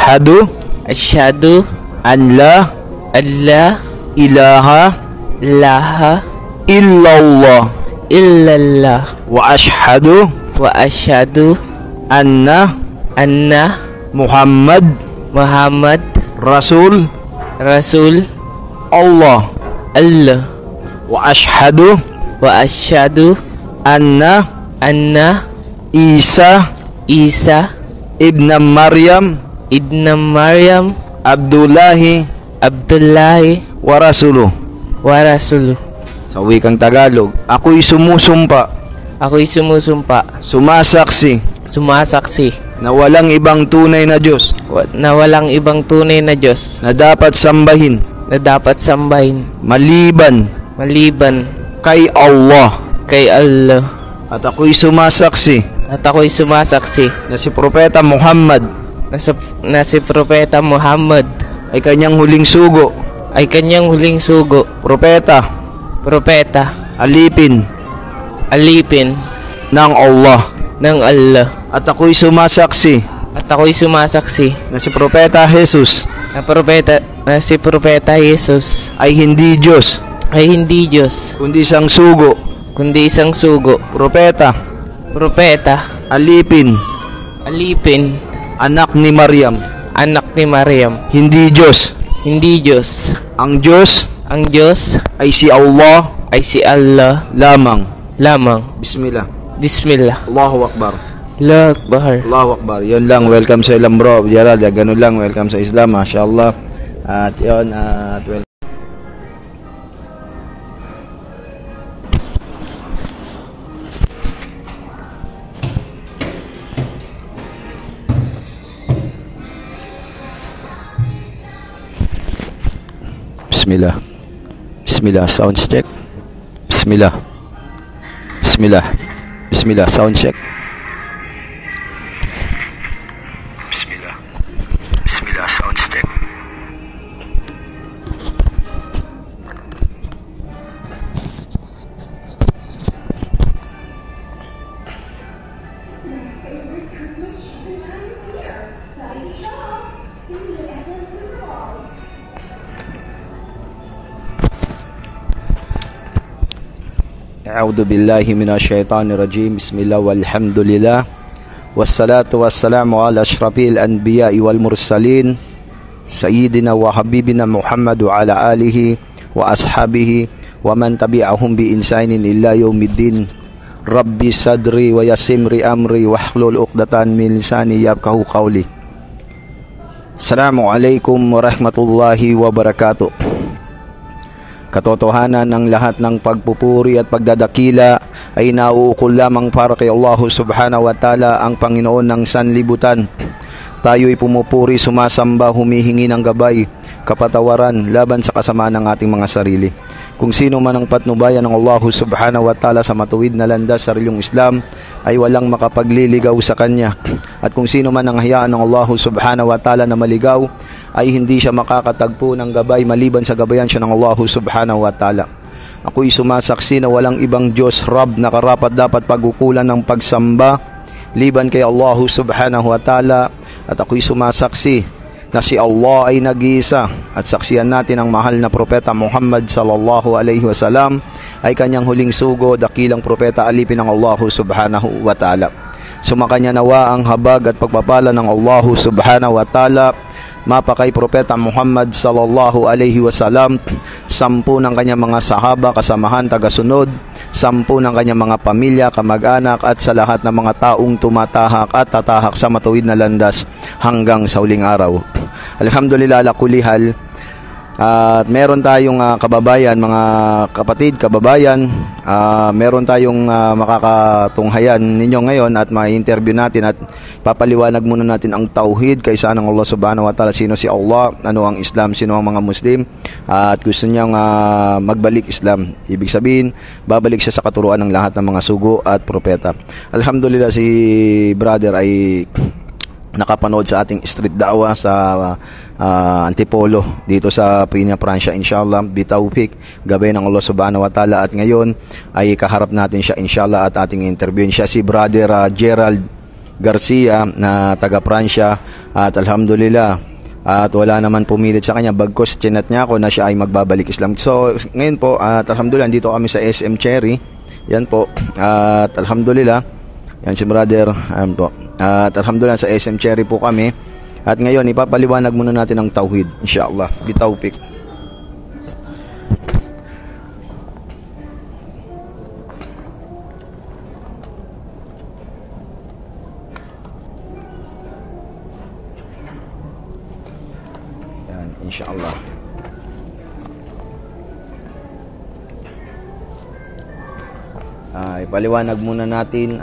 Ashhadu Asyhadu an la alla ilaha ilaha illallah illallah wa ashhadu wa asyhadu anna anna Muhammad Muhammad Rasul Rasul Allah Allah wa ashhadu wa asyhadu anna anna Isa Isa ibn Maryam ibn Maryam Abdullahi Abdullahi wa rasuluh. wa rasuluh. Sa wikang Tagalog, ako'y sumusumpa, Ako'y sumusumpa, sumasaksi sumasaksi na walang ibang tunay na Diyos na walang ibang tunay na Diyos na dapat sambahin na dapat sambahin maliban maliban kay Allah. kay Allah. At ako'y sumasaksi At ako'y sumasaksi na si Propeta Muhammad na si Propeta Muhammad ay kanyang huling sugo, ay kanyang huling sugo, propeta, alipin ng Allah. ng Allah. At ako'y sumasaksi At ako'y sumasaksi na si Propeta Jesus na si Propeta Jesus ay hindi Diyos, ay hindi Diyos, kundi isang sugo, kundi isang sugo, propeta, alipin, anak ni Maryam, anak ni Maryam, hindi Diyos. hindi Diyos. Ang Diyos Ang Diyos ay si Allah ay si Allah lamang. lamang. Bismillah. Bismillah. Allahu Akbar. Allahu Akbar. Allahu Akbar. Yun lang. Welcome sa Islam, bro. Gerald, ganun lang. Welcome sa Islam. MashaAllah. At yun. At welcome. Bismillah. Bismillah. Sound check. Bismillah. Bismillah. Bismillah. Sound check. Bismillah. Bismillah. Sound check. A'udzu billahi minasyaitonir rajim. Bismillah walhamdulillah. Wassalatu wassalamu ala asyrafil anbiya'i wal mursalin sayyidina wa habibina Muhammad wa ala alihi wa ashabihi wa man tabi'ahum bi insanin illa yaumiddin. Rabbi sadri wa yasimri amri wahlul 'uqdatan min lisani yafqahu qawli. Assalamualaikum warahmatullahi wabarakatuh. Katotohanan ng lahat ng pagpupuri at pagdadakila ay nauukol lamang para kay Allah subhanahu wa ta'ala, ang Panginoon ng sanlibutan. Tayo'y pumupuri, sumasamba, humihingi ng gabay, kapatawaran laban sa kasamaan ng ating mga sarili. Kung sino man ang patnubayan ng Allah subhanahu wa ta'ala sa matuwid na landas sa sarilyong Islam ay walang makapagliligaw sa kanya. At kung sino man ang hayaan ng Allah subhanahu wa ta'ala na maligaw ay hindi siya makakatagpo ng gabay maliban sa gabayan siya ng Allah subhanahu wa ta'ala. Ako'y sumasaksi na walang ibang Diyos Rab na karapat dapat pagukulan ng pagsamba liban kay Allah subhanahu wa ta'ala. At ako'y sumasaksi na si Allah ay nag-iisa, at saksiyan natin ang mahal na Propeta Muhammad sallallahu alaihi wasallam ay kanyang huling sugo, dakilang propeta, alipin ng Allah subhanahu wa ta'ala. Sumakanya nawa ang habag at pagpapala ng Allah subhanahu wa ta'ala mapakay Propeta Muhammad sallallahu alaihi wasallam, 10 ng kanyang mga sahaba, kasamahan, tagasunod, 10 ng kanyang mga pamilya, kamag-anak, at sa lahat ng mga taong tumatahak at tatahak sa matuwid na landas hanggang sa huling araw. Alhamdulillah ala kulli hal. At meron tayong kababayan, mga kapatid, kababayan, meron tayong makakatunghayan ninyo ngayon at ma-interview natin at papaliwanag muna natin ang tauhid, kaysa ng Allah subhanahu wa ta'ala, sino si Allah, ano ang Islam, sino ang mga Muslim, at gusto niyang magbalik Islam. Ibig sabihin, babalik siya sa katuruan ng lahat ng mga sugo at propeta. Alhamdulillah, si brother ay nakapanood sa ating street da'wa sa Antipolo dito sa Piña, Francia, inshallah bitawfik gabay ng Allah subhanahu wa ta'ala. At ngayon ay kaharap natin siya inshallah at ating interviewin siya, si brother Gerald Garcia na taga Pransya, at alhamdulillah at wala naman pumilit sa kanya, bagkus chinat niya ako na siya ay magbabalik Islam. So ngayon po at alhamdulillah dito kami sa SM Cherry. Yan po, at alhamdulillah yan si brother, yan po. At alhamdulillah sa SM Cherry po kami. At ngayon ipapaliwanag muna natin ang tauhid, insyaallah bitawfik. Yan, insyaallah. Papaliwanag muna natin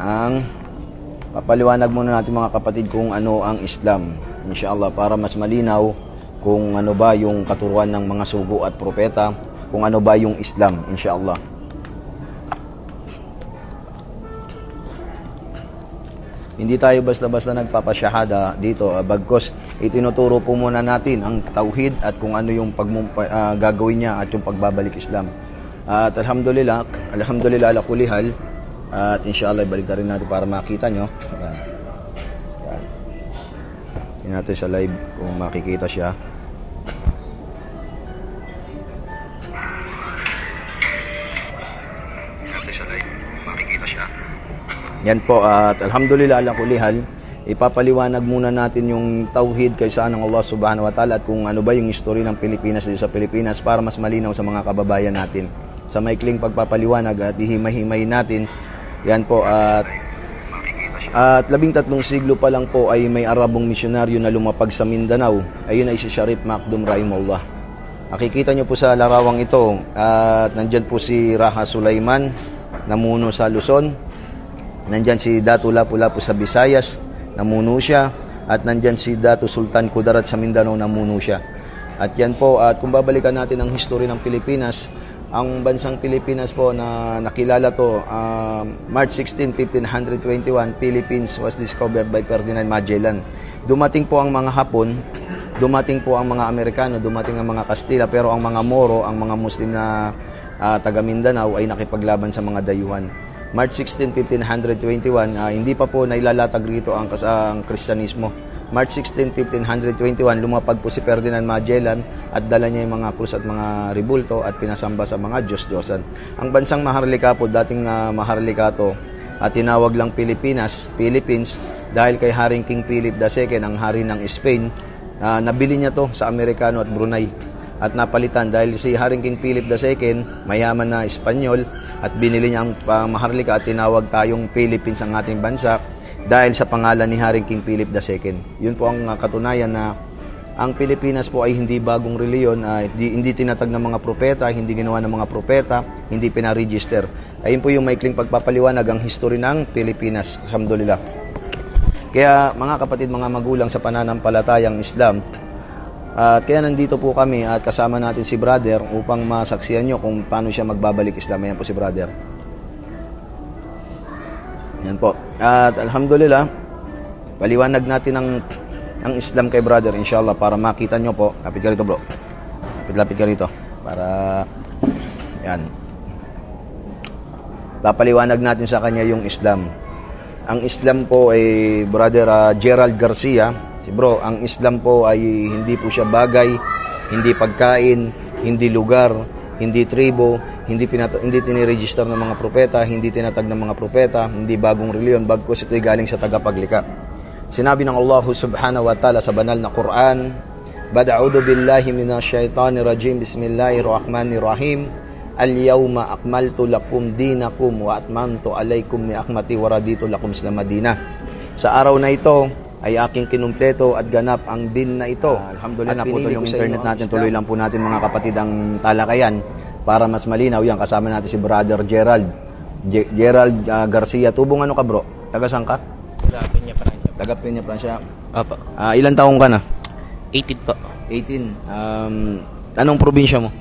mga kapatid kung ano ang Islam, insyaallah, para mas malinaw kung ano ba yung katuruan ng mga sugo at propeta, kung ano ba yung Islam, insyaallah. Hindi tayo basta-basta nagpapasyahada dito, bagkus itinuturo po muna natin ang tauhid at kung ano yung gagawin niya at yung pagbabalik Islam. At alhamdulillah ala kulli hal. At inshallah ibalik na rin natin para makita nyo. Yan. Yan. Tingnan natin sa live kung makikita siya. Yan po, at alhamdulillah ala kulli hal, ipapaliwanag muna natin yung tauhid kay saan ng Allah subhanahu wa ta'ala at kung ano ba yung history ng Pilipinas dito sa Pilipinas para mas malinaw sa mga kababayan natin. Sa maikling pagpapaliwanag at ihimay-himay natin. Yan po, at 13 siglo pa lang po ay may Arabong misyonaryo na lumapag sa Mindanao. Ayun ay si Sharif Makdum Rahimahullah. Nakikita nyo po sa larawang ito, at nandyan po si Raha Sulaiman, namuno sa Luzon. Nandyan si Datu Lapu-Lapu sa Visayas, namuno siya. At nandyan si Datu Sultan Kudarat sa Mindanao, namuno siya. At yan po, at kung babalikan natin ang history ng Pilipinas, ang bansang Pilipinas po na nakilala to, March 16, 1521, Philippines was discovered by Ferdinand Magellan. Dumating po ang mga Hapon, dumating po ang mga Amerikano, dumating ang mga Kastila, pero ang mga Moro, ang mga Muslim na taga Mindanao ay nakipaglaban sa mga dayuhan. March 16, 1521, hindi pa po nailalatag rito ang Kristyanismo. March 16, 1521, lumapag po si Ferdinand Magellan at dala niya yung mga krus at mga ribulto at pinasamba sa mga Diyos-Diyosan. Ang bansang Maharlika po, dating Maharlika to, at tinawag lang Philippines, dahil kay Haring King Philip II, ang hari ng Spain, nabili niya to sa Amerikano at Brunei. At napalitan dahil si Haring King Philip II, mayaman na Espanyol, at binili niya ang Maharlika at tinawag tayong Philippines ang ating bansa, dahil sa pangalan ni Haring King Philip II. Yun po ang katunayan na ang Pilipinas po ay hindi bagong reliyon, hindi tinatag ng mga propeta, hindi ginawa ng mga propeta, hindi pinaregister. Ayun po yung maikling pagpapaliwanag ang history ng Pilipinas. Alhamdulillah. Kaya mga kapatid, mga magulang sa pananampalatayang Islam, at kaya nandito po kami at kasama natin si brother upang masaksiyan nyo kung paano siya magbabalik Islam. Ayan po si brother. Yan po. At alhamdulillah, paliwanag natin ang Islam kay brother, inshallah, para makita nyo po. Lapit ka rito, bro. Lapit ka rito. Para, yan. Papaliwanag natin sa kanya yung Islam. Ang Islam po ay brother Gerald Garcia. Si bro, ang Islam po ay hindi po siya bagay, hindi pagkain, hindi lugar, hindi tribo, hindi tiniregister ng mga propeta, hindi tinatag ng mga propeta, hindi bagong reliyon, bagkus ito'y galing sa tagapaglikha. Sinabi ng Allah subhanahu wa ta'ala sa banal na Quran, Bada'udu billahi minasyaitanir rajim, bismillahirrahmanirrahim, Al-yawma akmaltu lakum dinakum wa atmamtu alaykum ni'akmati wa raditu lakum Islam Madinah. Sa araw na ito ay aking kinumpleto at ganap ang din na ito. Alhamdulillah, na po yung internet natin. Tuloy lang po natin mga kapatid ang talakayan para mas malinaw. Yan, kasama natin si brother Gerald Garcia. Tubong ano ka, bro? Taga saan ka? Taga Peña, Francia. Opo. Ilan taong ka na? 18 po. 18. Anong probinsya mo?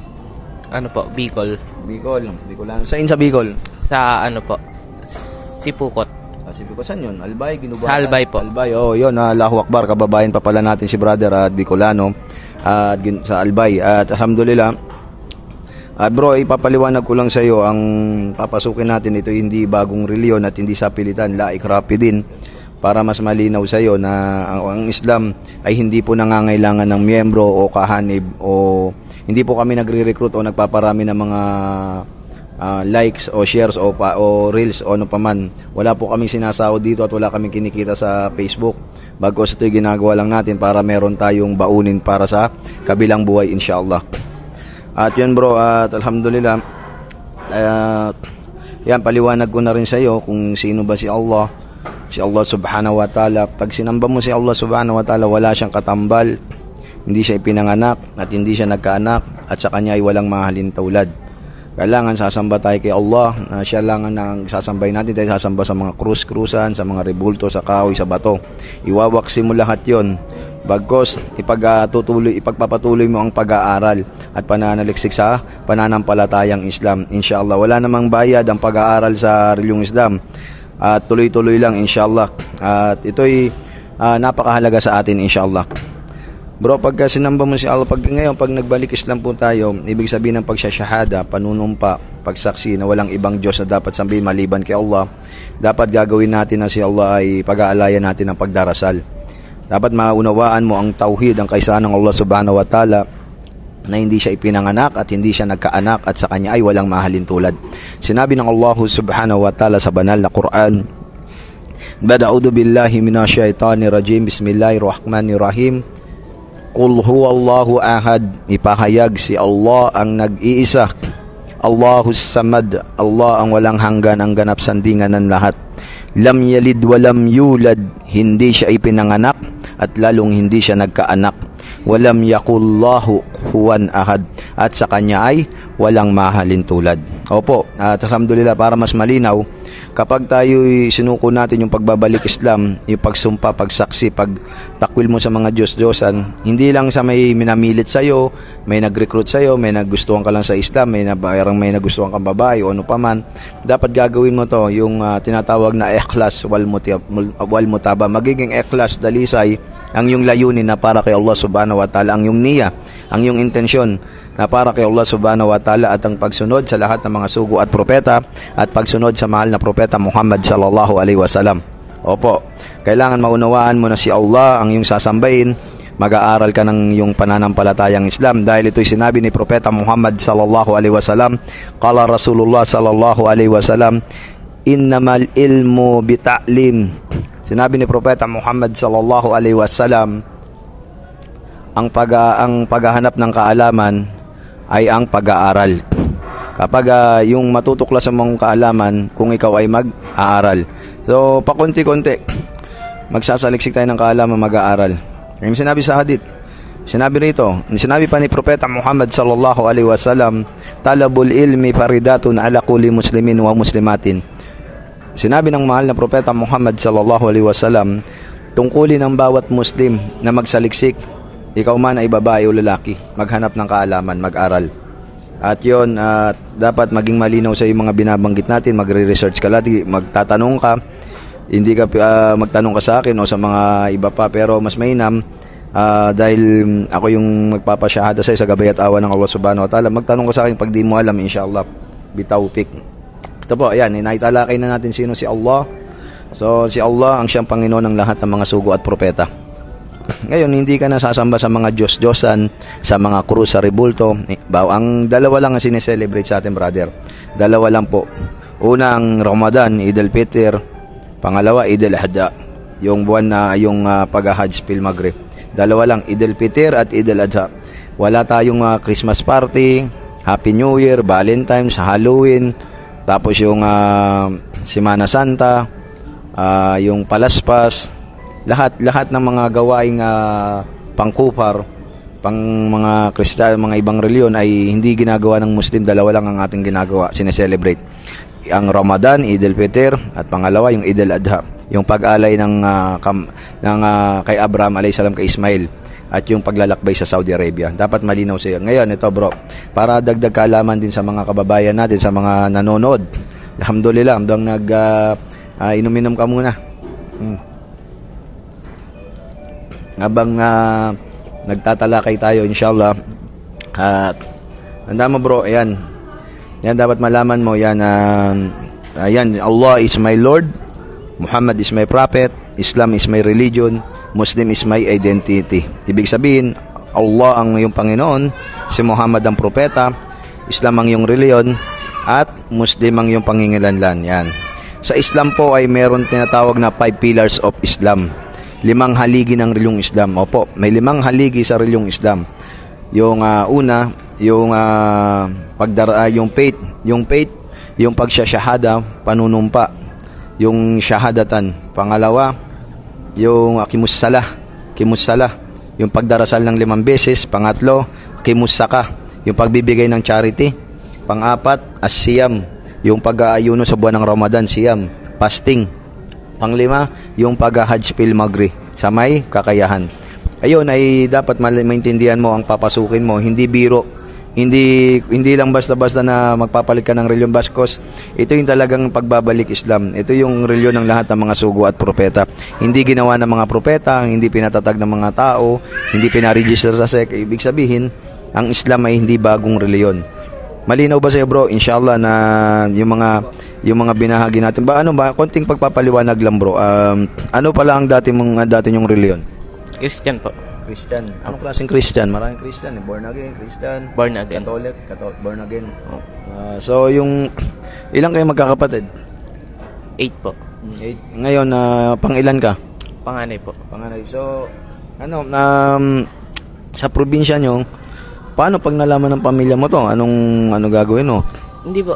Ano po? Bicol. Bicolano. Saan sa Bicol? Sa ano po? Sipukot. Sipukot, saan yun? Albay, Ginubatan? Sa Albay po. Albay, yun. Allahu Akbar, kababayan pa pala natin si brother at Bicolano sa Albay. At alhamdulillah, bro, ipapaliwanag ko lang sa iyo ang papasukin natin. Ito hindi bagong reliyon at hindi sapilitan, la ikrapi din. para mas malinaw sa iyo na ang Islam ay hindi po nangangailangan ng miyembro o kahanib, o hindi po kami nagre-recruit o nagpaparami ng mga likes o shares o reels o ano paman. Wala po kaming sinasahod dito at wala kaming kinikita sa Facebook. Bagkus ito'y ginagawa lang natin para meron tayong baunin para sa kabilang buhay, inshallah. At yun bro, at alhamdulillah, yan, paliwanag ko na rin sa iyo kung sino ba si Allah. Si Allah subhanahu wa ta'ala, pag sinamba mo si Allah subhanahu wa ta'ala, wala siyang katambal, hindi siya ipinanganak at hindi siya nagkaanak, at sa kanya ay walang mahalin tulad. Kailangan sasamba tayo kay Allah, na siya lang ang sasambay natin. Tayo sasamba sa mga krus-krusan, sa mga rebulto, sa kahoy, sa bato. Iwawaksi mo lahat yon. Bagkos ipagpapatuloy mo ang pag-aaral at pananaliksik sa pananampalatayang Islam. Inshallah, wala namang bayad ang pag-aaral sa reliyong Islam. At tuloy-tuloy lang, inshallah. At ito'y napakahalaga sa atin, inshallah. Bro, pagka sinamba mo si Allah, pag nagbalik Islam po tayo, ibig sabihin ng pagsasyahada, panunumpa, pagsaksi na walang ibang Diyos na dapat sambihin maliban kay Allah, dapat gagawin natin na si Allah ay pag-aalayan natin ng pagdarasal. Dapat maunawaan mo ang tauhid, ang kaisahan ng Allah subhanahu wa ta'ala, na hindi siya ipinanganak at hindi siya nagkaanak, at sa kanya ay walang mahalin tulad. Sinabi ng Allah subhanahu wa ta'ala sa banal na Quran, Bada'udu billahi minasyaitanir rajim, bismillahirrahmanirrahim, Qul huwallahu ahad, ipahayag si Allah ang nag-iisa, Allahus samad, Allah ang walang hanggan, ang ganap sandingan ng lahat. Lam yalid walam yulad, hindi siya ipinanganak at lalong hindi siya nagkaanak. Walam yakullahu huwan ahad, at sa kanya ay walang mahalin tulad. Opo, at alhamdulillah, para mas malinaw, kapag tayo sinuko natin yung pagbabalik Islam, yung pagsumpa, pagsaksi, pagtakwil mo sa mga Diyos-Diyosan, hindi lang sa may minamilit sa'yo, may nag-recruit sa'yo, may nagustuhan ka lang sa Islam, may nagustuhan kang babae o ano paman, dapat gagawin mo to, yung tinatawag na ikhlas wal mutaba. Magiging ikhlas, dalisay, ang yung layunin na para kay Allah subhanahu wa ta'ala, ang yung niya, ang yung intensyon na para kay Allah subhanahu wa ta'ala, at ang pagsunod sa lahat ng mga sugo at propeta, at pagsunod sa mahal na propeta Muhammad sallallahu alaihi wasallam. Opo, kailangan maunawaan mo na si Allah ang yung sasambahin, mag-aaral ka ng yung pananampalatayang Islam, dahil ito'y sinabi ni propeta Muhammad sallallahu alaihi wasallam, qala Rasulullah sallallahu alaihi wasallam, innamal ilmu bita'lim. Sinabi ni propeta Muhammad sallallahu alaihi wasallam, ang paghahanap ng kaalaman ay ang pag-aaral. Kapag yung matutuklas sa mong kaalaman, kung ikaw ay mag-aaral. So, pakunti-kunti, magsasaliksik tayo ng kaalaman, mag-aaral. Yung sinabi sa hadith, sinabi pa ni propeta Muhammad sallallahu alaihi wasallam, talabul ilmi faridatun ala kulli muslimin wa muslimatin. Sinabi ng mahal na propeta Muhammad sallallahu alaihi wasallam, tungkulin ng bawat Muslim na magsaliksik, ikaw man ay babae o lalaki, maghanap ng kaalaman, mag-aral. At yun, dapat maging malinaw sa yung mga binabanggit natin, magre-research ka lagi, magtatanong ka, hindi ka magtanong ka sa akin o sa mga iba pa, pero mas mainam, dahil ako yung magpapasyahada sa'yo sa gabay at awa ng Allah subhanahu wa ta'ala, magtanong ka sa akin pag di mo alam, inshallah, bitawpik. Ito po, ayan, inaitalakay na natin sino si Allah. So, si Allah ang siyang Panginoon ng lahat ng mga sugo at propeta. Ngayon, hindi ka nasasamba sa mga Diyos-Diyosan, sa mga krus, sa rebulto. Ang dalawa lang ang sineselebrate sa atin, brother. Dalawa lang po. Unang Ramadan, Eid al-Fitr. Pangalawa, Eid al-Adha. Yung buwan na yung pag-Hajj fil Maghrib. Dalawa lang, Eid al-Fitr at Eid al-Adha. Wala tayong Christmas party, Happy New Year, Valentine's, Halloween, tapos yung Semana Santa, yung Palaspas, lahat ng mga gawaing pangkupar, pang mga Kristiyano, mga ibang reliyon ay hindi ginagawa ng Muslim. Dalawa lang ang ating ginagawa, sineselebrate. Ang Ramadan, Eid al-Fitr, at pangalawa yung Eid al-Adha, yung pag-alay ng kay Abraham alayhis salam kay Ismail, at yung paglalakbay sa Saudi Arabia. Dapat malinaw sa iyo. Ngayon, ito bro, para dagdag kaalaman din sa mga kababayan natin, sa mga nanonood. Alhamdulillah, hanggang inuminom ka muna. Habang nagtatalakay tayo, inshallah. At handa mo bro, ayan. Yan dapat malaman mo, yan. Ayan, Allah is my Lord, Muhammad is my prophet, Islam is my religion, Muslim is my identity. Ibig sabihin, Allah ang iyong Panginoon, si Muhammad ang propeta, Islam ang iyong reliyon, at Muslim ang iyong pangingilanlan. Yan. Sa Islam po ay meron tinatawag na 5 pillars of Islam. 5 haligi ng reliyong Islam. Opo, may 5 haligi sa reliyong Islam. Yung una, yung yung faith, yung pagsyashahada, panunumpa, yung syahadatan. Pangalawa, yung kimussalah, yung pagdarasal ng 5 beses. Pangatlo, kimussaka, yung pagbibigay ng charity. Pang-apat, as-siyam, yung pag-aayuno sa buwan ng Ramadan, siyam, fasting. Pang-5, yung pag-hajj pilgrimage sa may kakayahan. Ayun ay dapat maintindihan mo ang papasukin mo, hindi biro. Hindi lang basta-basta na magpapalit ka ng reliyon baskos. Ito yung talagang pagbabalik Islam. Ito yung reliyon ng lahat ng mga sugo at propeta. Hindi ginawa ng mga propeta, hindi pinatatag ng mga tao, hindi pinaregister sa SEC. Ibig sabihin, ang Islam ay hindi bagong reliyon. Malinaw ba sa'yo, bro? Inshallah na yung mga binahagi natin. Konting pagpapaliwanag lang, bro. Ano pala ang dati nyong reliyon? Christian po. Christian. Anong klaseng Christian? Maraming Christian. Born again, Christian. Born again. Catholic, born again. So, ilang kayo magkakapatid? 8 po. 8. Ngayon, pang-ilan ka? Panganay po. Panganay. So, sa probinsya nyo, paano pag nalaman ng pamilya mo to? Ano gagawin mo? Hindi po.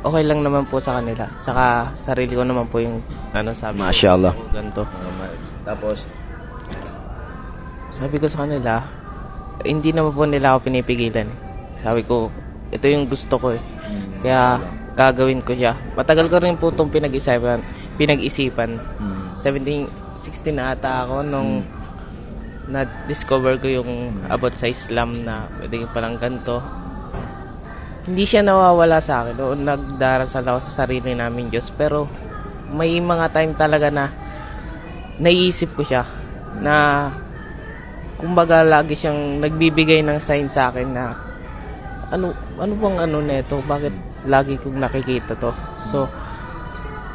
Okay lang naman po sa kanila. Saka sarili ko naman po yung sabi ko. Mashallah. Ganito. Tapos, sabi ko sa kanila, hindi naman po nila ako pinipigilan. Sabi ko, ito yung gusto ko eh. Kaya gagawin ko siya. Matagal ko rin po itong pinag-isipan. 16 na ata ako nung na-discover ko yung about sa Islam na pwede palang ganito. Hindi siya nawawala sa akin. Noon nagdarasal ako sa sarili namin Diyos. Pero may mga time talaga na naiisip ko siya na kumbaga lagi siyang nagbibigay ng sign sa akin na ano bang neto, bakit lagi kong nakikita to. So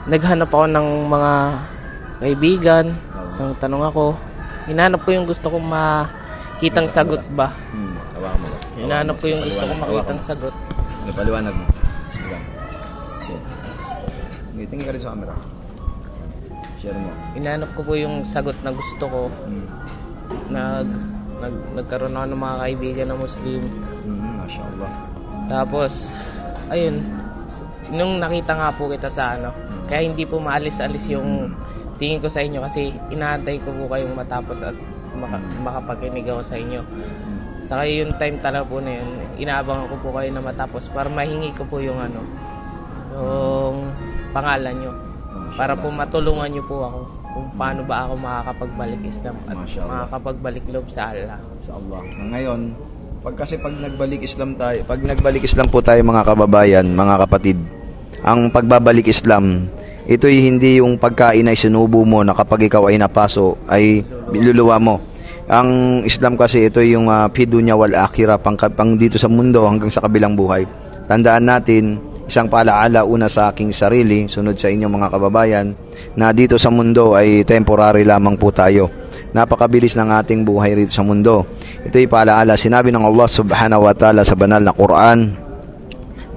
naghanap ako ng mga kaibigan, nang tanong ako, hinahanap ko yung gusto kong makitang sagot ba. Hinahanap ko yung gusto kong makitang sagot. Paliwanag mo. Sige lang. Tingin ka rin sa camera. Share mo. Hinahanap ko po yung sagot na gusto ko. Nagkaroon ako ng mga kaibigan na Muslim. Mashallah. Tapos, ayun, nung nakita nga po kita sa kaya hindi po maalis-alis yung tingin ko sa inyo kasi inaantay ko po kayong matapos at makapakinig ako sa inyo. Saka yung time talaga po na yun, inaabangan ko po kayo na matapos para mahingi ko po yung yung pangalan nyo. Para po matulungan nyo po ako kung paano ba ako makakapagbalik Islam at makakapagbalik loob sa Allah. Sa Allah. Ngayon, pag nagbalik Islam po tayo mga kababayan, mga kapatid, ang pagbabalik Islam, ito'y hindi yung pagkain ay sinubo mo na kapag ikaw ay napaso ay biluluwa mo. Ang Islam kasi ito yung fidunya wal akhirah, pang dito sa mundo hanggang sa kabilang buhay. Tandaan natin, isang paalaala una sa aking sarili, sunod sa inyong mga kababayan, na dito sa mundo ay temporary lamang po tayo. Napakabilis ng ating buhay rito sa mundo. Ito'y paalaala. Sinabi ng Allah subhanahu wa ta'ala sa banal na Quran,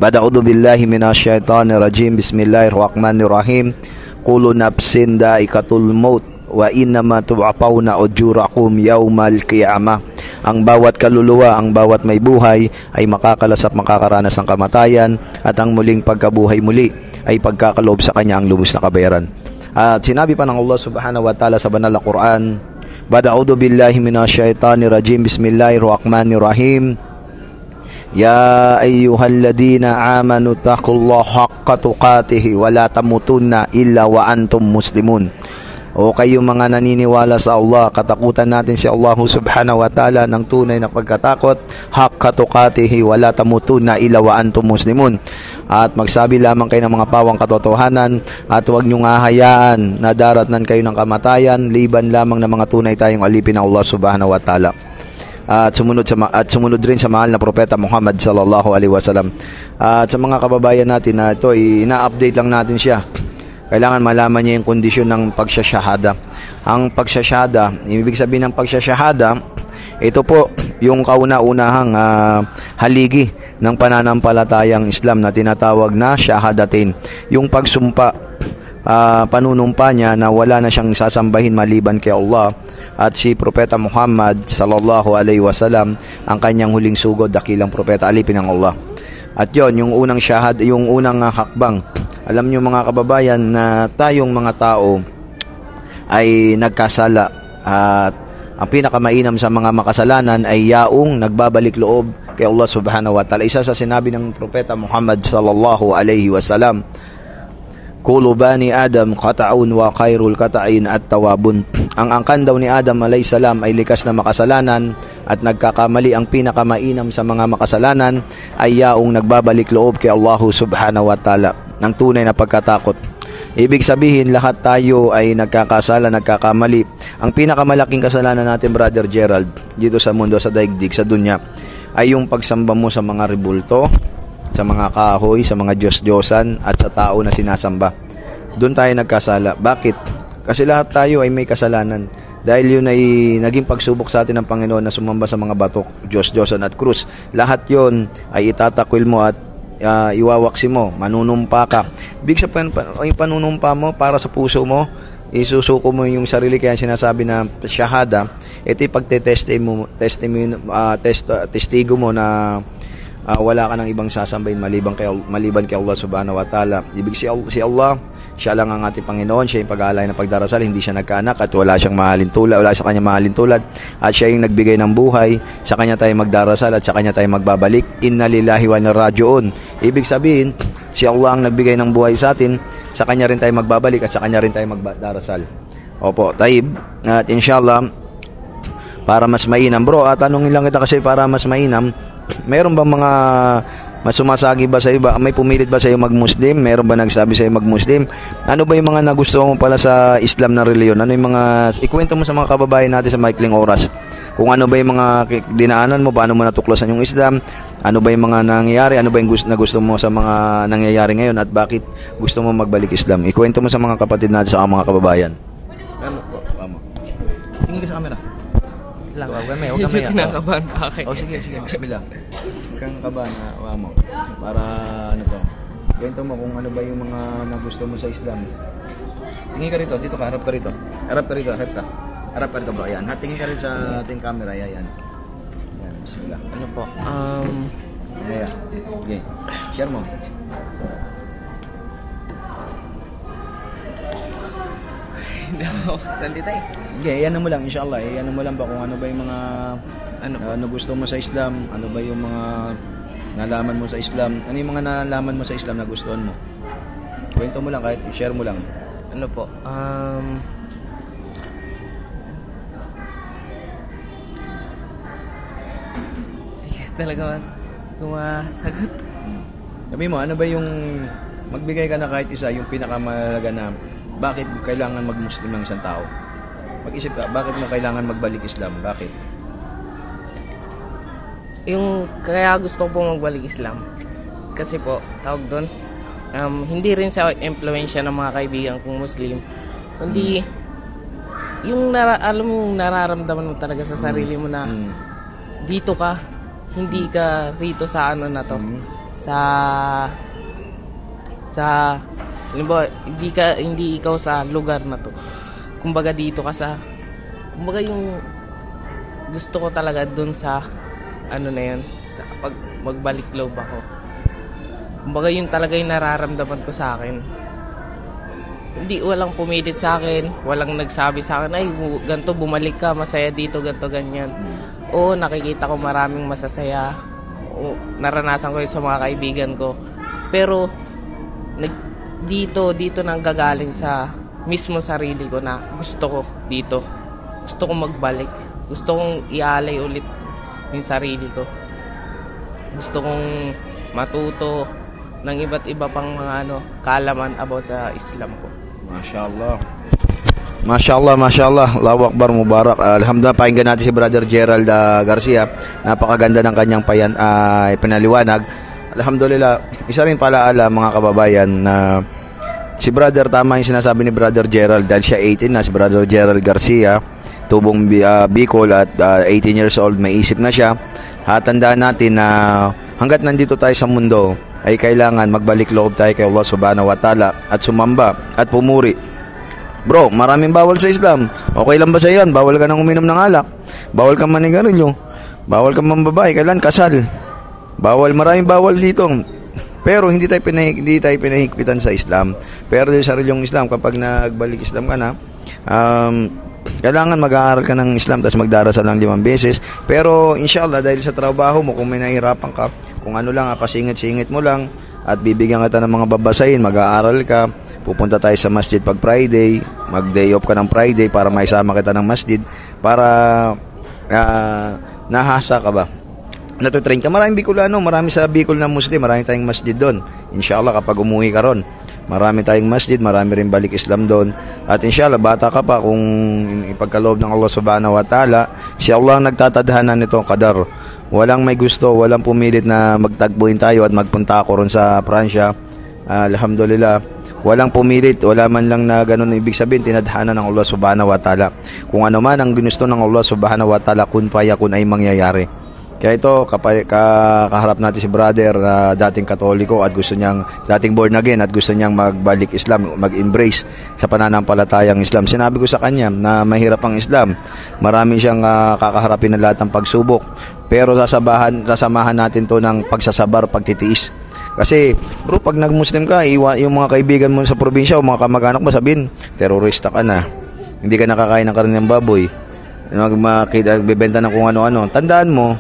Bada'udhu billahi minasyaitanir rajim, bismillahirrahmanirrahim, Qulu nafsin da'ikatul maut, wa innama tu'apawna ujurakum yawmal qiyamah. Ang bawat kaluluwa, ang bawat may buhay ay makakalas at makakaranas ng kamatayan, at ang muling pagkabuhay muli ay pagkakaloob sa kanya ang lubos na kabayaran. At sinabi pa ng Allah subhanahu wa ta'ala sa banal na Quran, Bada'udhu billahi minasyaitanir rajim, bismillahirrahmanirrahim, Ya ayyuhalladhina amanu taqullaha haqqa tuqatih wa la tamutunna illa wa antum muslimun. O kayo mga naniniwala sa Allah, katakutan natin si Allah subhanahu wa ta'ala ng tunay na pagkatakot, haqqa tuqatih wa la tamutunna illa wa antum muslimun. At magsabi lamang kayo ng mga pawang katotohanan, at huwag niyong hahayaan na daratnan kayo ng kamatayan liban lamang ng mga tunay tayong alipin ng Allah subhanahu wa ta'ala. At sumunod rin sa mahal na propeta Muhammad sallallahu alaihi wasallam. At sa mga kababayan natin na ito, ina-update lang natin siya. kailangan malaman niya yung kondisyon ng pagsasyahada. Ang pagsasyahada, ibig sabihin ng pagsasyahada, ito po yung kauna-unahang haligi ng pananampalatayang Islam na tinatawag na syahadatin. Yung pagsumpa, panunumpa niya na wala na siyang sasambahin maliban kay Allah at si Propeta Muhammad sallallahu alaihi wasallam ang kanyang huling sugod, dakilang propeta, alipin ng Allah. At yon, yung unang yung unang hakbang. Alam niyo mga kababayan na tayong mga tao ay nagkasala at ang pinakamainam sa mga makasalanan ay yaong nagbabalik loob kay Allah subhanahu wa ta'ala. Isa sa sinabi ng Propeta Muhammad sallallahu alaihi wasallam, Kullu bani Adam qata'un wa khairul qata'in at-tawabun. Ang angkan daw ni Adam alayhi salam ay likas na makasalanan at nagkakamali. Ang pinakamainam sa mga makasalanan ay yaong nagbabalik loob kay Allah subhanahu wa ta'ala ng tunay na pagkatakot. Ibig sabihin, lahat tayo ay nagkakasala, nagkakamali. Ang pinakamalaking kasalanan natin, Brother Gerald, dito sa mundo, sa daigdig, sa dunya, ay yung pagsamba mo sa mga rebulto, sa mga kahoy, sa mga Diyos-Diyosan, at sa tao na sinasamba. Doon tayo nagkasala. Bakit? Kasi lahat tayo ay may kasalanan. Dahil yun ay naging pagsubok sa atin ng Panginoon na sumamba sa mga batok, Diyos-Diyosan at krus. Lahat yun ay itatakwil mo at iwawaksi mo, manunumpa ka. Big sa yung panunumpa mo para sa puso mo, isusuko mo yung sarili, kaya sinasabi na shahada, ito yung testigo mo na wala ka ng ibang sasambahin maliban kay Allah subhanahu wa ta'ala. Ibig si Allah, siya lang ang ating Panginoon, siya yung pag-aalay ng pagdarasal, hindi siya nagkaanak at wala siyang mahalin tulad, wala sa kanya mahalin tulad, at siya yung nagbigay ng buhay, sa kanya tayo magdarasal at sa kanya tayo magbabalik. Inna lillahi wa inna raji'un. Ibig sabihin, si Allah ang nagbigay ng buhay sa atin, sa kanya rin tayo magbabalik at sa kanya rin tayo magdarasal. Opo, taib. At inshallah, para mas mainam, bro, at tanongin lang kita kasi para mas mainam, mayroon ba mga mas sumasagi ba sa iba? May pumilit ba sa iyo mag-Muslim? Meron ba nagsabi sa iyo mag-Muslim? Ano ba yung mga nagustuhan mo pala sa Islam na reliyon? Ano yung mga ikwento mo sa mga kababayan natin sa maikling oras? Kung ano ba yung mga dinaanan mo, paano mo natuklasan yung Islam? Ano ba yung mga nangyayari? Ano ba yung gusto mo sa mga nangyayari ngayon at bakit gusto mo magbalik Islam? Ikwento mo sa mga kapatid natin sa mga kababayan. Ano po? Tingin ka sa camera. Lang. Huwag kami. Kinakabahan pa akin. Sige. Bismillah. Huwag kang kabahan. Hawa mo. Para ano to. Kwento mo kung ano ba yung mga nagusto mo sa Islam. Tingin ka rito. Dito ka. Harap ka rito. Harap ka rito bro. Ayan. Tingin ka rin sa ating camera. Ayan. Bismillah. Ano po? Ayan. Okay. Share mo. Hindi ako salita eh. Okay, yan mo lang inshallah. Yan mo lang ba kung ano ba yung mga ano gusto mo sa Islam, ano ba yung mga nalaman mo sa Islam, ano yung mga nalaman mo sa Islam na gustuhan mo. Kwento mo lang, kahit share mo lang. Ano po? Talaga kumasagot. Sabi mo, ano ba yung magbigay ka na kahit isa, yung pinakamahalaga na bakit kailangan mag-Muslim ng isang tao? Mag-isip ka, bakit mo kailangan magbalik Islam? Bakit? Yung kaya gusto ko po magbalik Islam kasi po, tawag doon, hindi rin sa impluwensya ng mga kaibigan kong Muslim, hindi yung alam mo yung nararamdaman mo talaga sa sarili mo na dito ka, hindi ka rito sa ano na to, sa halimbawa, hindi ikaw sa lugar na to. Kumbaga dito ka sa, kumbaga yung gusto ko talaga dun sa ano na yun, sa pag magbalik loob ako. Kumbaga yun talaga yung nararamdaman ko sa akin. Hindi, walang pumilit sa akin, walang nagsabi sa akin, ay ganito, bumalik ka, masaya dito, ganito, ganyan. Oo, nakikita ko maraming masasaya. Oo, naranasan ko yun sa mga kaibigan ko. Pero dito nang gagaling sa mismo sarili ko na gusto ko dito. Gusto kong magbalik. Gusto kong ialay ulit yung sarili ko. Gusto kong matuto ng iba't iba pang mga kaalaman about sa Islam ko. Mashallah. Allahu Akbar, Mubarak. Alhamdulillah, pakinggan natin si Brother Gerald Garcia. Napakaganda ng kanyang pinaliwanag. Alhamdulillah, isa rin palaala mga kababayan na si brother, tama yung sinasabi ni brother Gerald, dahil siya 18 na, si brother Gerald Garcia, tubong Bicol at 18 years old, may isip na siya. Tandaan natin na hanggat nandito tayo sa mundo ay kailangan magbalik loob tayo kay Allah subhanahu wa ta'ala at sumamba at pumuri. Bro, maraming bawal sa Islam. Okay lang ba sa yan? Bawal ka nang uminom ng alak, bawal ka manigarilyo, bawal ka mambabae, kailan kasal, bawal, maraming bawal dito. Pero hindi tayo pinahigpitan sa Islam. Pero sa religyong Islam, kapag nagbalik Islam ka na, kailangan mag-aaral ka ng Islam, tapos magdarasal lang 5 beses. Pero inshallah, dahil sa trabaho mo, kung may nahihirapan ka, kung ano lang, pasingit-singit mo lang, at bibigyan kita ng mga babasahin, mag-aaral ka, pupunta tayo sa masjid pag Friday, mag-day off ka ng Friday para maisama kita ng masjid, para nahasa ka ba? Natutrain ka. Maraming Bicolano, marami sa Bicol na Muslim, marami tayong masjid doon. Inshallah, kapag umuwi ka ron, marami tayong masjid, marami rin balik Islam doon. At inshallah, bata ka pa, kung ipagkaloob ng Allah subhanahu wa ta'ala, si Allah ang nagtatadhana nito, qadar. Walang may gusto, walang pumilit na magtagpuin tayo at magpunta ako ron sa Pransya. Alhamdulillah, walang pumilit, wala man lang na ganun ibig sabihin, tinadhana ng Allah subhanahu wa ta'ala. Kung ano man ang ginusto ng Allah subhanahu wa ta'ala, kun fayakun ay mangyayari. Kaya ito, kaharap natin si brother na dating Katoliko at gusto niyang, dating born again at gusto niyang magbalik Islam, mag-embrace sa pananampalatayang Islam. Sinabi ko sa kanya na mahirap ang Islam. Marami siyang kakaharapin na lahat ng pagsubok. Pero sasamahan natin to ng pagsasabar, pagtitiis. Kasi, bro, pag nag-Muslim ka, yung mga kaibigan mo sa probinsya o mga kamag-anak mo sabihin, terorista ka na. Hindi ka nakakain ng karne ng baboy. Magbebenta ng kung ano-ano. Tandaan mo,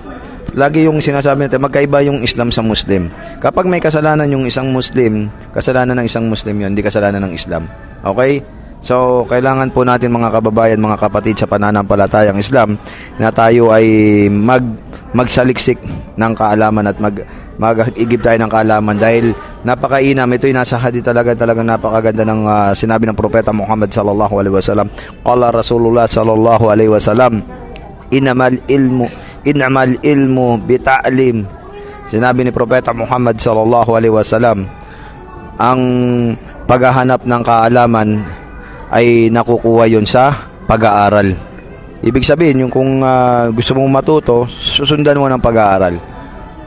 lagi yung sinasabi natin, magkaiba yung Islam sa Muslim. Kapag may kasalanan yung isang Muslim, kasalanan ng isang Muslim yun, hindi kasalanan ng Islam. Okay? So, kailangan po natin mga kababayan, mga kapatid sa pananampalatayang Islam, na tayo ay magsaliksik ng kaalaman at mag-igib tayo ng kaalaman dahil napakainam. Ito yung nasa hadith talagang napakaganda ng sinabi ng Propeta Muhammad sallallahu alaihi wasallam. Qala Rasulullah sallallahu alaihi wasallam, innamal ilmu bita'lim. Sinabi ni Propeta Muhammad sallallahu alaihi wasallam, ang paghahanap ng kaalaman ay nakukuha yon sa pag-aaral. Ibig sabihin, yung kung gusto mong matuto, susundan mo ng pag-aaral.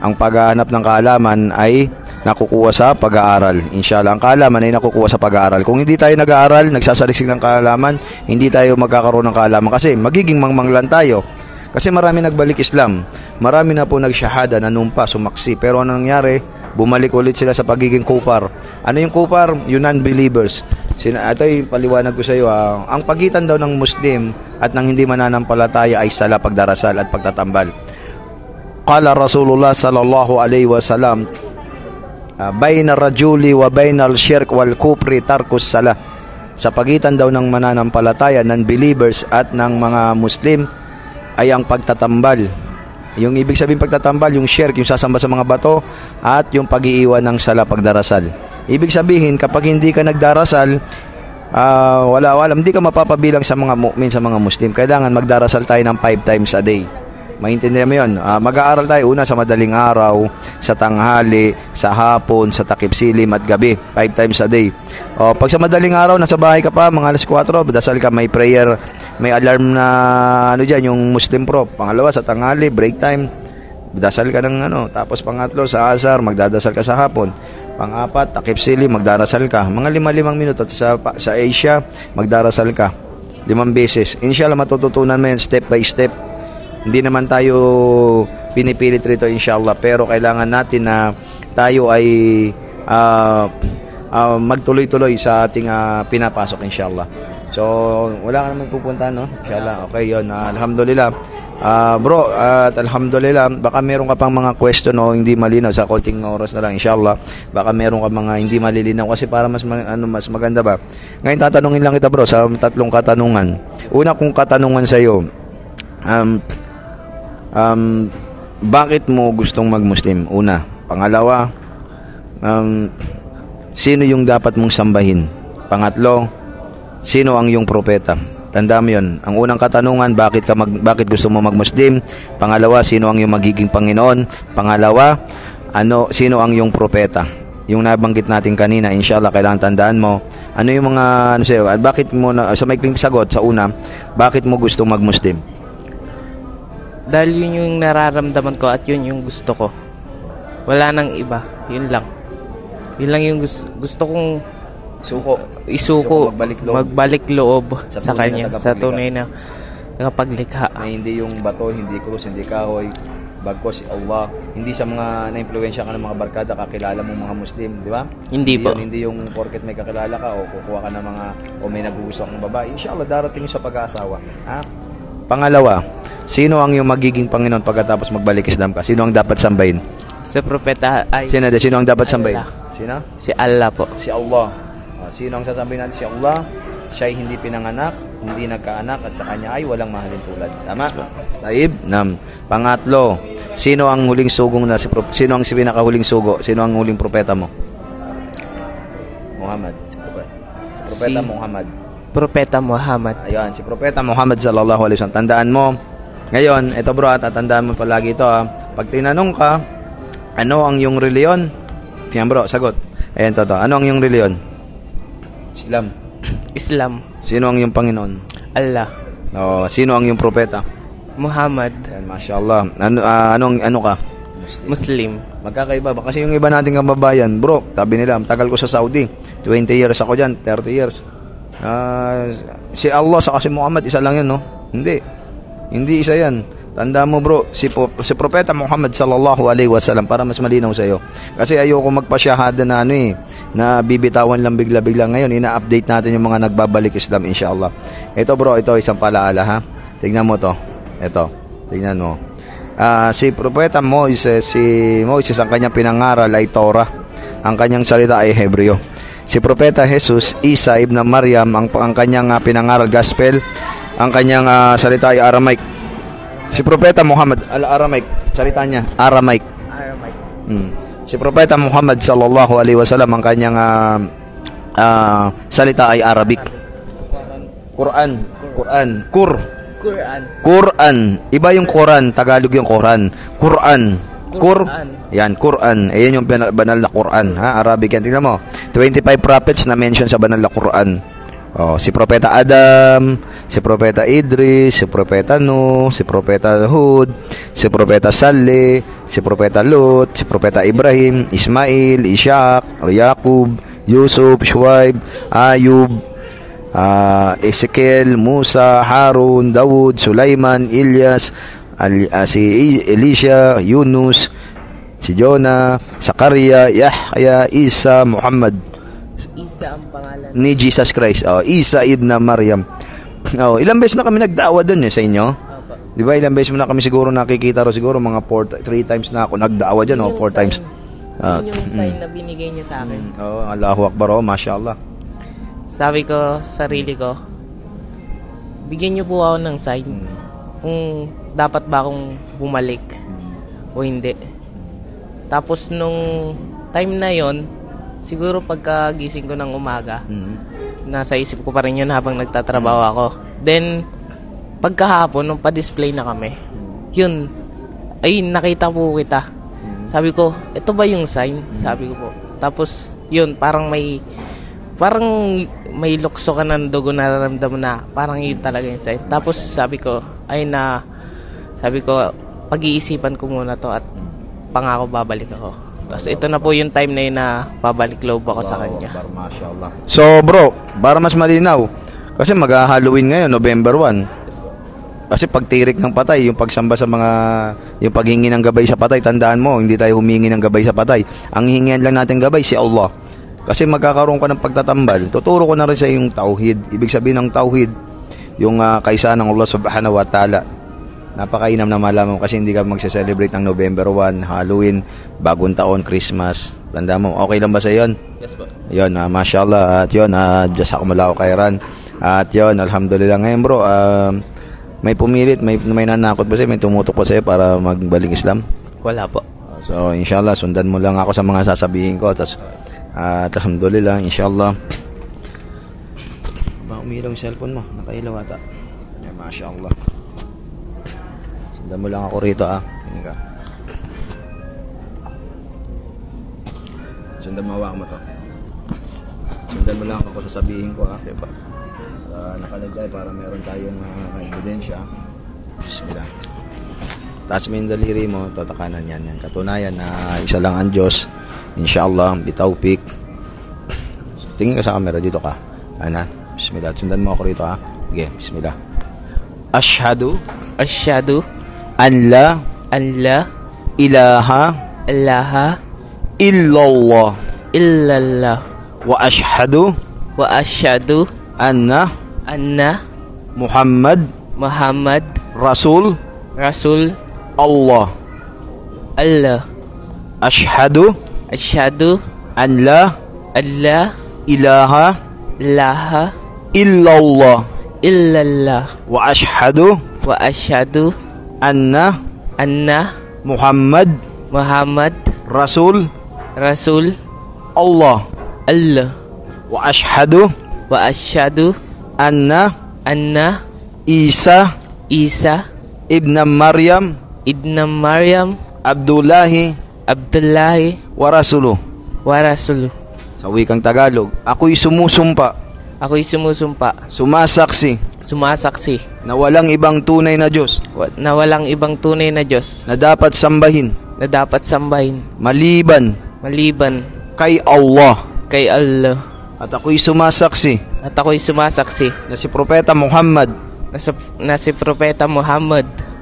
Ang paghahanap ng kaalaman ay nakukuha sa pag-aaral. Inshallah, ang kaalaman ay nakukuha sa pag-aaral. Kung hindi tayo nag-aaral, nagsasaliksik ng kaalaman, hindi tayo magkakaroon ng kaalaman kasi magiging mangmanglan tayo. Kasi marami nagbalik Islam, marami na po nagsyahada, nanumpa, sumaksi. Pero ano nangyari? Bumalik ulit sila sa pagiging kupar. Ano yung kupar? Yung non-believers. Ito yung paliwanag ko sa iyo. Ang pagitan daw ng Muslim at ng hindi mananampalataya ay sala, pagdarasal at pagtatambal. Qala Rasulullah sallallahu alaihi wasallam, bayna rajuli wa bayna al-shirk wal kufri tarkus salah. Sa pagitan daw ng mananampalataya, non-believers at ng mga Muslim ay ang pagtatambal. Yung ibig sabihin pagtatambal, yung shirk, yung sasamba sa mga bato, at yung pag-iiwan ng sala, pagdarasal. Ibig sabihin, kapag hindi ka nagdarasal, hindi ka mapapabilang sa mga mu'min, sa mga Muslim. Kailangan magdarasal tayo ng 5 times a day. Maintindihan mo yun? Mag-aaral tayo una sa madaling araw, sa tanghali, sa hapon, sa takip silim at gabi. 5 times a day. Pag sa madaling araw, nasa bahay ka pa, mga alas 4, dasal ka, may prayer, may alarm na yung Muslim Pro. Pangalawa, sa tanghali, break time, dasal ka ng tapos pangatlo, sa asar, magdadasal ka sa hapon. Pang-apat, takip silim, magdarasal ka. Mga 5 minuto. At sa Asia, magdarasal ka 5 beses. Inshallah, matututunan mo yun step by step. Hindi naman tayo pinipilit rito inshallah, pero kailangan natin na tayo ay magtuloy-tuloy sa ating pinapasok inshallah. So, wala ka naman pupunta, no? Inshallah, okay yun. Alhamdulillah. Bro, at alhamdulillah, baka meron ka pang mga question o hindi malinaw sa konting oras na lang inshallah. Baka meron ka mga hindi malilinaw kasi para mas maganda ba. Ngayon tatanungin lang kita bro sa 3 katanungan. Una kong katanungan sa iyo, bakit mo gustong mag-Muslim? Una. Pangalawa, sino yung dapat mong sambahin? Pangatlo, sino ang iyong propeta? Tanda mo yun. Ang unang katanungan, bakit gusto mo mag-Muslim? Pangalawa, sino ang iyong magiging Panginoon? Pangalawa, sino ang iyong propeta? yung nabanggit natin kanina, inshallah, kailangan tandaan mo. Ano yung mga, ano sa'yo, at bakit mo, sa maikling sagot, sa una, bakit mo gusto mag-Muslim? Dahil yun yung nararamdaman ko at yun yung gusto ko. Wala nang iba. Yun lang. Yun lang yung gusto kong isuko, magbalik loob sa kanya, sa tunay na tagapaglikha. Na hindi yung bato, hindi krus, hindi kahoy, bagkos si Allah. Hindi sa mga na-impluwensya ka ng mga barkada, kakilala mo mga Muslim, di ba? Hindi po. Hindi yung porket may kakilala ka o kukuha ka ng mga o may nagugusto kang babae. Inshallah, darating yun sa pag-aasawa. Ha? Pangalawa, sino ang yung magiging Panginoon pagkatapos magbalik Islam ka? Sino ang dapat sambahin? Sa propeta ay Sino ang dapat sambahin? Allah. Sino? Si Allah po. Si Allah. Sino ang sasabihin natin? Si Allah. Siya ay hindi pinanganak, hindi nagkaanak, at sa kanya ay walang mahalin tulad. Tama? Taib? Pangatlo, sino ang huling sugong na sino ang pinakahuling sugo? Sino ang huling propeta mo? Muhammad. Si propeta Muhammad. Propeta Muhammad. Ayan, si propeta Muhammad sallallahu alaihi wasallam. Tandaan mo. Ngayon, ito bro, at tandaan mo palagi ito ha. Pag tinanong ka, ano ang iyong reliyon? Tingnan bro, sagot. Ayan, toto. Ano ang iyong reliyon? Islam. Sino ang iyong Panginoon? Allah. Sino ang iyong propeta? Muhammad. Ayan, mashallah. Ano ka? Muslim. Magkakaiba ba? Kasi yung iba nating kababayan, bro, sabi nila, tagal ko sa Saudi. 20 years ako dyan, 30 years. Si Allah sa si Muhammad, isa lang yan, no? Hindi isa yan. Tanda mo bro, si Propeta Muhammad sallallahu alaihi wasallam, para mas malinaw sa iyo. Kasi ayoko magpasyahada na na bibitawan lang bigla-bigla. Ngayon, ina-update natin yung mga nagbabalik Islam inshallah. Ito bro, ito isang palaala ha. Tingnan mo to. Ito, tingnan mo. Si Propeta Moises, ang kanyang pinangaral ay Torah. Ang kanyang salita ay Hebreo. Si Propeta Jesus, Isa ibn Maryam, ang kanyang pinangaral Gospel. Ang kanyang salita ay Aramaic. Si Propeta Muhammad, Aramaic, salita niya, Aramaic. Si Propeta Muhammad sallallahu alaihi wasallam, ang kanyang salita ay Arabic. Quran. Iba yung Quran, Tagalog yung Quran. Yan, Quran. Ayan yung banal na Quran, ha? Arabic yan. Tingnan mo. 25 prophets na mention sa banal na Quran. Si Propeta Adam, si Propeta Idris, si Propeta Nuh, si Propeta Hud, si Propeta Saleh, si Propeta Lut, si Propeta Ibrahim, Ismail, Ishaq, Yaqub, Yusuf, Shuaib, Ayub, Ezekiel, Musa, Harun, Dawud, Sulaiman, Ilyas, si Elisha, Yunus, si Jonah, Zakaria, Yahya, Isa, Muhammad. Isa ang pangalan Ni Jesus Christ. Isa ibn Maryam. Ilang beses na kami nagdawa doon sa inyo? Di ba? Ilang beses mo na kami siguro nakikita siguro mga 3 times na ako nagdawa dyan, 4 times. Yun yung sign na binigay niya sa akin. Allahu Akbar, mashallah. Sabi ko sa sarili ko, bigyan niyo po ako ng sign kung dapat ba akong bumalik o hindi. Tapos nung time na yon, siguro pagkagising ko ng umaga, nasa isip ko pa rin yun habang nagtatrabaho ako. Then, pagkahapon, nung pa-display na kami, yun, ay nakita po kita. Sabi ko, ito ba yung sign? Sabi ko po. Tapos, yun, parang may lukso ka ng dugo na nararamdaman na parang yun talaga yung sign. Tapos, sabi ko, pag-iisipan ko muna to at pangako babalik ako. Tapos ito na po yung time na yun na babalik loob ako sa kanya. Mashallah. So bro, para mas malinaw, kasi mag-Halloween ngayon, November 1. Kasi pagtirik ng patay, yung pagsamba sa yung paghingi ng gabay sa patay, tandaan mo, hindi tayo humingi ng gabay sa patay. Ang hihingian lang natin gabay, si Allah. Kasi magkakaroon ka ng pagtatambal. Tuturo ko na rin sa yung tauhid. Ibig sabihin ng tauhid, yung kaisaan ng Allah subhanahu wa ta'ala. Napakainam na malaman mo kasi hindi ka magse-celebrate ng November 1, Halloween, bagong taon, Christmas. Tanda mo, okay lang ba sa yon? Yes po. Yun, mashallah. At yun, just ako malako kairan. At yun, alhamdulillah. Ngayon bro, may pumilit, may nanakot ba sa'yo? May tumutok ba sa'yo para magbalik Islam? Wala po. So, inshallah, sundan mo lang ako sa mga sasabihin ko. At alhamdulillah, inshallah. Ba, umilaw yung cellphone mo? Nakailaw ata. Yeah, mashallah. Sundan mo lang ako rito, Sundan mo, hawak mo to. Sundan mo lang ako sasabihin ko, ha? Diba? Nakalagay para meron tayong ebidensya. Bismillah. Taas mo yung daliri mo, tatakanan yan. Katunayan na isa lang ang Diyos. Inshallah, bitawpik. Tingin ka sa camera, dito ka. Ana, bismillah. Sundan mo ako rito, ha? Sige, bismillah. Ashhadu an la ilaha illallah wa ashhadu anna Muhammad Rasul Allah. Ashhadu an la ilaha illallah wa ashhadu anna Muhammad Rasul Allah. Wa ashhadu anna Isa ibn Maryam Abdullahi wa rasuluh. Sa wikang Tagalog, ako'y sumusumpa, sumasaksi na walang ibang tunay na Diyos na dapat sambahin maliban kay Allah. At ako'y sumasaksi na si Propeta Muhammad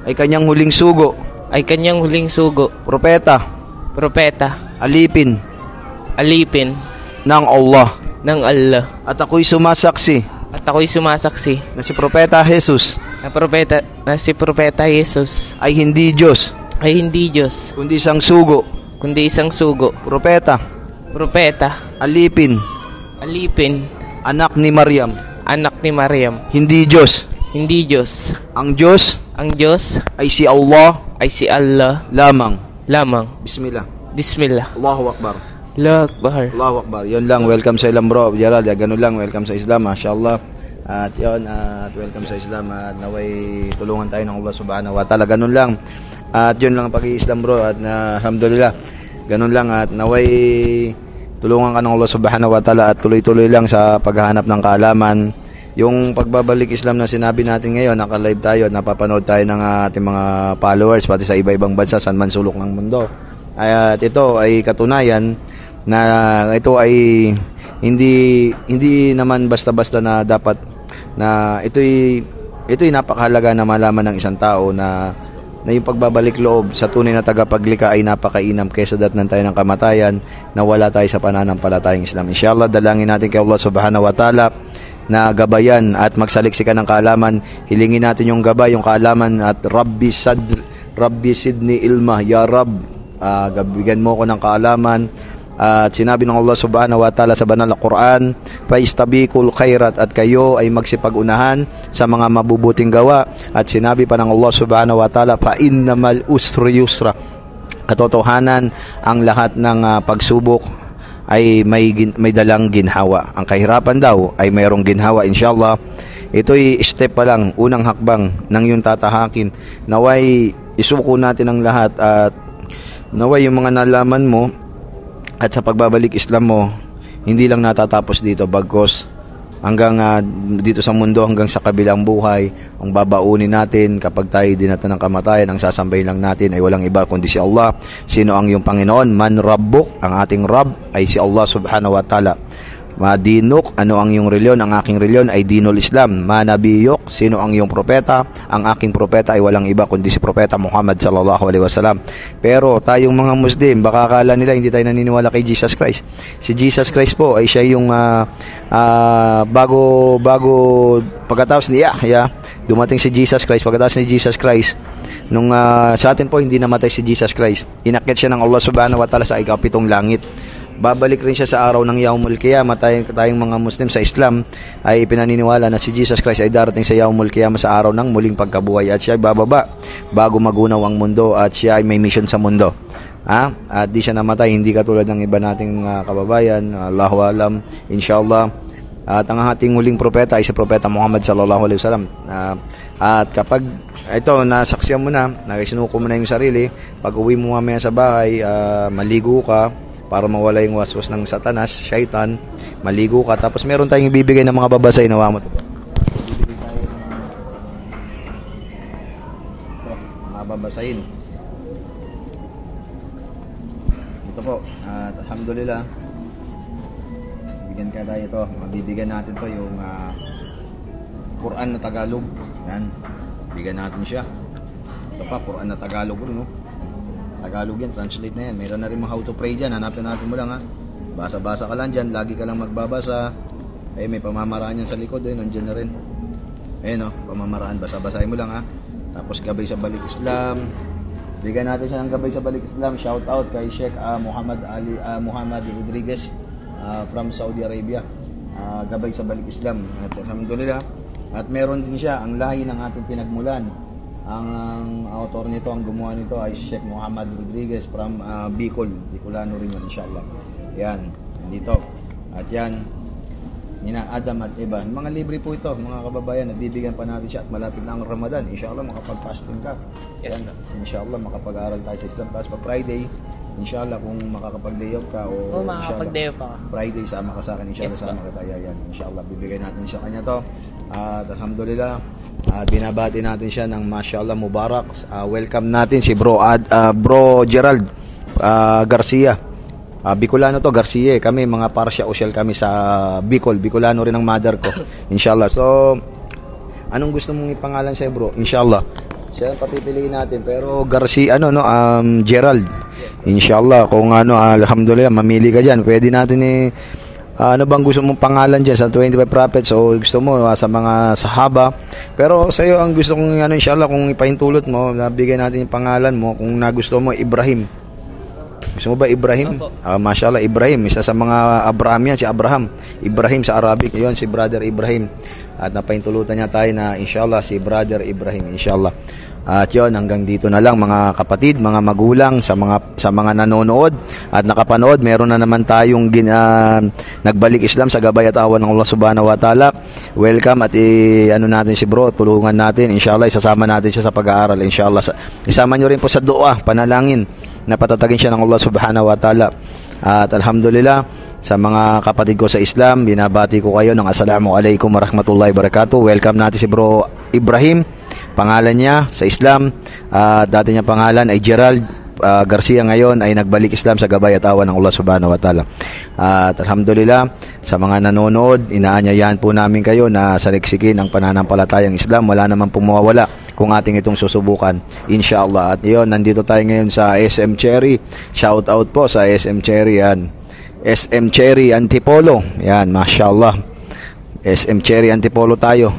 ay kanyang huling sugo, propeta alipin ng Allah. At ako'y sumasaksi na si Propeta Jesus ay hindi Diyos kundi isang sugo, propeta alipin anak ni Maryam, hindi Diyos. Ang Diyos ay si Allah lamang. Bismillah. Allahu Akbar. Allahu Akbar. Yun lang, welcome sa Islam bro. Gerald, ganun lang, welcome sa Islam, mashallah. At yun, at welcome sa Islam. At naway tulungan tayo ng Allah subhanahu wa ta'ala. Ganun lang. At yun lang ang pag-i-Islam bro. At alhamdulillah, ganun lang. At naway tulungan ka ng Allah subhanahu wa ta'ala. At tuloy-tuloy lang sa paghahanap ng kaalaman. Yung pagbabalik Islam na sinabi natin ngayon, naka-live tayo at napapanood tayo ng ating mga followers pati sa iba-ibang bansa, saan man sulok ng mundo. At ito ay katunayan na ito ay hindi naman basta-basta na dapat na ito'y napakahalaga na malaman ng isang tao na yung pagbabalik loob sa tunay na tagapaglikha ay napakainam kaysa datnan tayo ng kamatayan na wala tayo sa pananampalatayang Islam. Inshallah, dalangin natin kay Allah subhanahu wa ta'ala na gabayan at magsaliksikan ng kaalaman. Hilingin natin yung gabay, yung kaalaman at Rabbi Sidni Ilma, Ya Rab, bigyan mo ko ng kaalaman. At sinabi ng Allah subhanahu wa ta'ala sa banal na Quran, faistabiqul khairat, at kayo ay magsipag-unahan sa mga mabubuting gawa. At sinabi pa ng Allah subhanahu wa ta'ala, fa innamal usri yusra, katotohanan ang lahat ng pagsubok ay may dalang ginhawa. Ang kahirapan daw ay mayroong ginhawa, inshallah. Ito'y step pa lang, unang hakbang ng yung tatahakin. Naway isuko natin ang lahat at naway yung mga nalaman mo at sa pagbabalik Islam mo hindi lang natatapos dito, bagkos hanggang dito sa mundo, hanggang sa kabilang buhay, ang babaunin natin kapag tayo dinatan ng kamatayan, ang sasambahin lang natin ay walang iba kundi si Allah. Sino ang iyong Panginoon? Man Rabbuk, ang ating Rabb ay si Allah subhanahu wa ta'ala. Madinuk, ano ang iyong reliyon? Ang aking reliyon ay dinul Islam. Manabiyuk, sino ang iyong propeta? Ang aking propeta ay walang iba kundi si Propeta Muhammad sallallahu alaihi wasallam. Pero tayong mga Muslim, baka akala nila hindi tayo naniniwala kay Jesus Christ. Si Jesus Christ po ay siya yung bago pagkatapos ni Yahya, dumating si Jesus Christ. Pagkatapos ni Jesus Christ, nung sa atin po hindi namatay si Jesus Christ, inakyat siya ng Allah subhanahu wa ta'ala sa ikapitong langit. Babalik rin siya sa araw ng Yaumul Qiyamah. Tayong mga Muslim sa Islam ay pinaniniwala na si Jesus Christ ay darating sa Yaumul Qiyamah sa araw ng muling pagkabuhay at siya ay bababa bago magunaw ang mundo at siya ay may mission sa mundo. At di siya namatay, hindi katulad ng iba nating kababayan. Allahu alam, inshallah. At ang ating huling propeta ay si Propeta Muhammad sallallahu alaihi wasallam. At kapag ito, nasaksiyan mo na, nakisinuko mo na yung sarili, pag uwi mo mamaya sa bahay, maligo ka, para mawala yung waswas ng satanas, syaitan, maligo ka. Tapos meron tayong ibibigay ng mga babasay, nawa mo ito po. Ibibigay tayo ng mga babasahin. Ito po, at alhamdulillah, bigyan ka tayo ito. Mabibigyan natin to yung Quran na Tagalog. Yan, bigyan natin siya. Ito pa, Quran na Tagalog, no? Tagalog yan, translate na yan. Meron na rin mga how to pray dyan. Hanapin natin mo lang, ha. Basa-basa ka lang dyan. Lagi ka lang magbabasa. Ay, may pamamaraan yan sa likod, eh. Nandiyan na rin. Ayun, no? Pamamaraan. Basa-basahin mo lang, ha. Tapos gabay sa balik Islam. Bigyan natin siya ng gabay sa balik Islam. Shout out kay Sheikh Muhammad Rodriguez from Saudi Arabia. Gabay sa balik Islam. At alhamdulillah. At meron din siya ang lahi ng ating pinagmulan. Ang author nito, ang gumawa nito ay Sheikh Muhammad Rodriguez from Bicol. Bicolano rin yun, inshallah. Yan, dito. At yan, Nina Adam at iba. Mga libre po ito, mga kababayan. Nagbibigyan pa natin siya at malapit na ang Ramadan. Inshallah, makapag-fasting ka. Yes, yan, inshallah, makapag-aral tayo sa Islam. Tapos pa Friday, inshallah, kung makakapag-day off ka o makakapag-day off ka. Friday, sama ka sa akin. Inshallah, yes, sama ka tayo. Yan, inshallah, bibigyan natin siya kanya to. At alhamdulillah, binabati natin siya ng mashallah mubarak. Welcome natin si Bro Gerald Garcia. Bicolano to, Garcia. Kami mga parsya usyal kami sa Bicol. Bicolano rin ang mother ko. Inshallah. So, anong gusto mong ipangalan sa'yo, bro? Inshallah. Siya ang papipiliin natin. Pero Garcia, Gerald. Inshallah. Kung alhamdulillah, mamili ka dyan. Pwede natin ano bang gusto mong pangalan dyan sa 25 prophets o gusto mo sa mga sahaba. Pero sa iyo ang gusto kong inshallah kung ipahintulot mo, nabigay natin yung pangalan mo. Kung nagusto mo, Ibrahim. Gusto mo ba Ibrahim? Mashallah, Ibrahim. Isa sa mga Abraham yan, si Abraham. Ibrahim sa Arabic. Yun, si Brother Ibrahim. At napahintulutan niya tayo na inshallah si Brother Ibrahim. Inshallah. At yun, hanggang dito na lang mga kapatid, mga magulang, sa mga nanonood at nakapanood. Meron na naman tayong nagbalik Islam sa gabay at awan ng Allah subhanahu wa ta'ala. Welcome at natin si bro, tulungan natin. Inshallah, isasama natin siya sa pag-aaral. Inshallah, isama nyo rin po sa dua, panalangin na patatagin siya ng Allah subhanahu wa ta'ala. At alhamdulillah, sa mga kapatid ko sa Islam, binabati ko kayo ng assalamualaikum warahmatullahi wabarakatuh. Welcome natin si bro Ibrahim. Pangalan niya sa Islam, dati niya pangalan ay Gerald Garcia, ngayon ay nagbalik Islam sa gabay at awan ng Allah subhanahu wa ta'ala. At alhamdulillah, sa mga nanonood, inaanyayahan po namin kayo na saliksikin ang pananampalatayang Islam. Wala naman pong mawawala kung ating itong susubukan, inshallah. At yun, nandito tayo ngayon sa SM Cherry. Shout out po sa SM Cherry, yan. SM Cherry Antipolo, yan, mashallah. SM Cherry Antipolo tayo.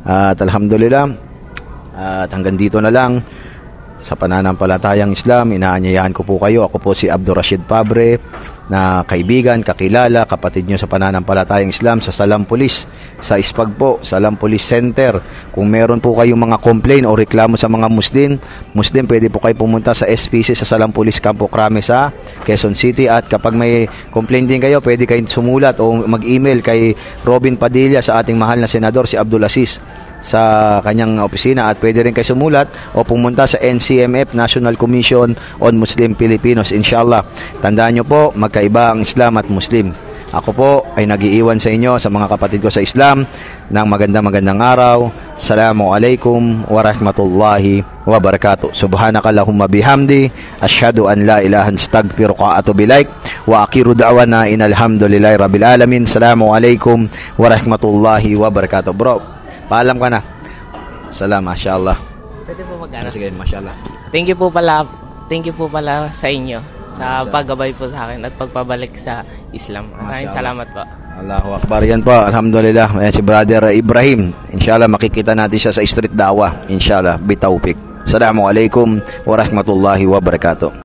At alhamdulillah, at hanggang dito na lang sa pananampalatayang Islam. Inaanyayahan ko po kayo. Ako po si Abdul Rashid Pabre, na kaibigan, kakilala, kapatid nyo sa pananampalatayang Islam sa Salam Police, sa Ispag po, Salam Police Center. Kung meron po kayong mga complaint o reklamo sa mga Muslim, pwede po kayo pumunta sa SPC sa Salam Police Campo Crame sa Quezon City. At kapag may complaint din kayo, pwede kayong sumulat o mag-email kay Robin Padilla, sa ating mahal na senador si Abdul Aziz, sa kanyang opisina. At pwede rin kayo sumulat o pumunta sa NCMF, National Commission on Muslim Filipinos. Inshallah, tandaan nyo po, magkaiba ang Islam at Muslim. Ako po ay nag-iiwan sa inyo, sa mga kapatid ko sa Islam, ng magandang araw. Assalamualaikum warahmatullahi wabarakatuh. Subhanakallahumma bihamdi, asyhadu an la ilaha illa anta astaghfiruka wa atubu ilaik, wa akhiru da'wana innal hamdulillahi rabbil alamin. Assalamualaikum warahmatullahi wabarakatuh. Bro, paalam ka na. Salam, mashallah. Pwede po mag-aral. Sige, mashallah. Thank you po pala sa inyo sa paggabay po sa akin at pagpabalik sa Islam. Maraming salamat po. Allahu Akbar. Yan po, alhamdulillah. Ayan si Brother Ibrahim. Inshallah, makikita natin siya sa street dawa. Inshallah, bitawpik. Assalamualaikum warahmatullahi wabarakatuh.